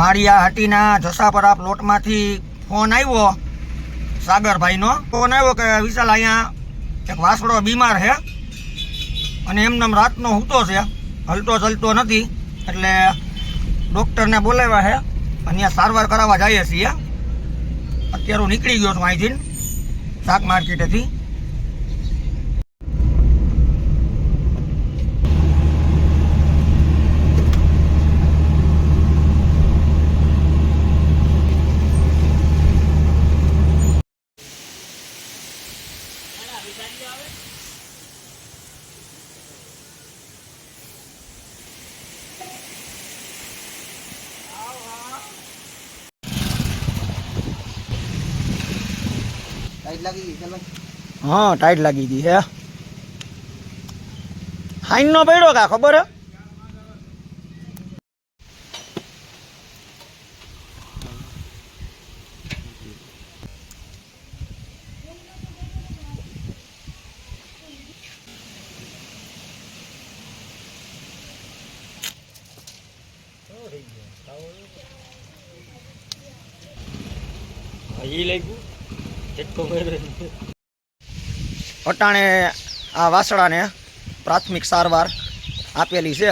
Maliya Hatina જસાપરા પ્લોટમાંથી phone આવ્યો, સાગરભાઈનો phone આવ્યો કે વિશાલ અહીંયા એક વાસળો બીમાર છે અને એમનેમ રાતનો સૂતો છે, હલતો ચલતો નથી, એટલે ડૉક્ટરને બોલાવ્યા છે અને ત્યાં સારવાર કરાવવા જઈએ છીએ. અત્યારે હું નીકળી ગયો છું અહીંથી શાક માર્કેટેથી. हाँ टाइट लगी थी है. हाइन नो पड़ो क्या खबर है? અટાણે આ વાસળાને પ્રાથમિક સારવાર આપેલી છે.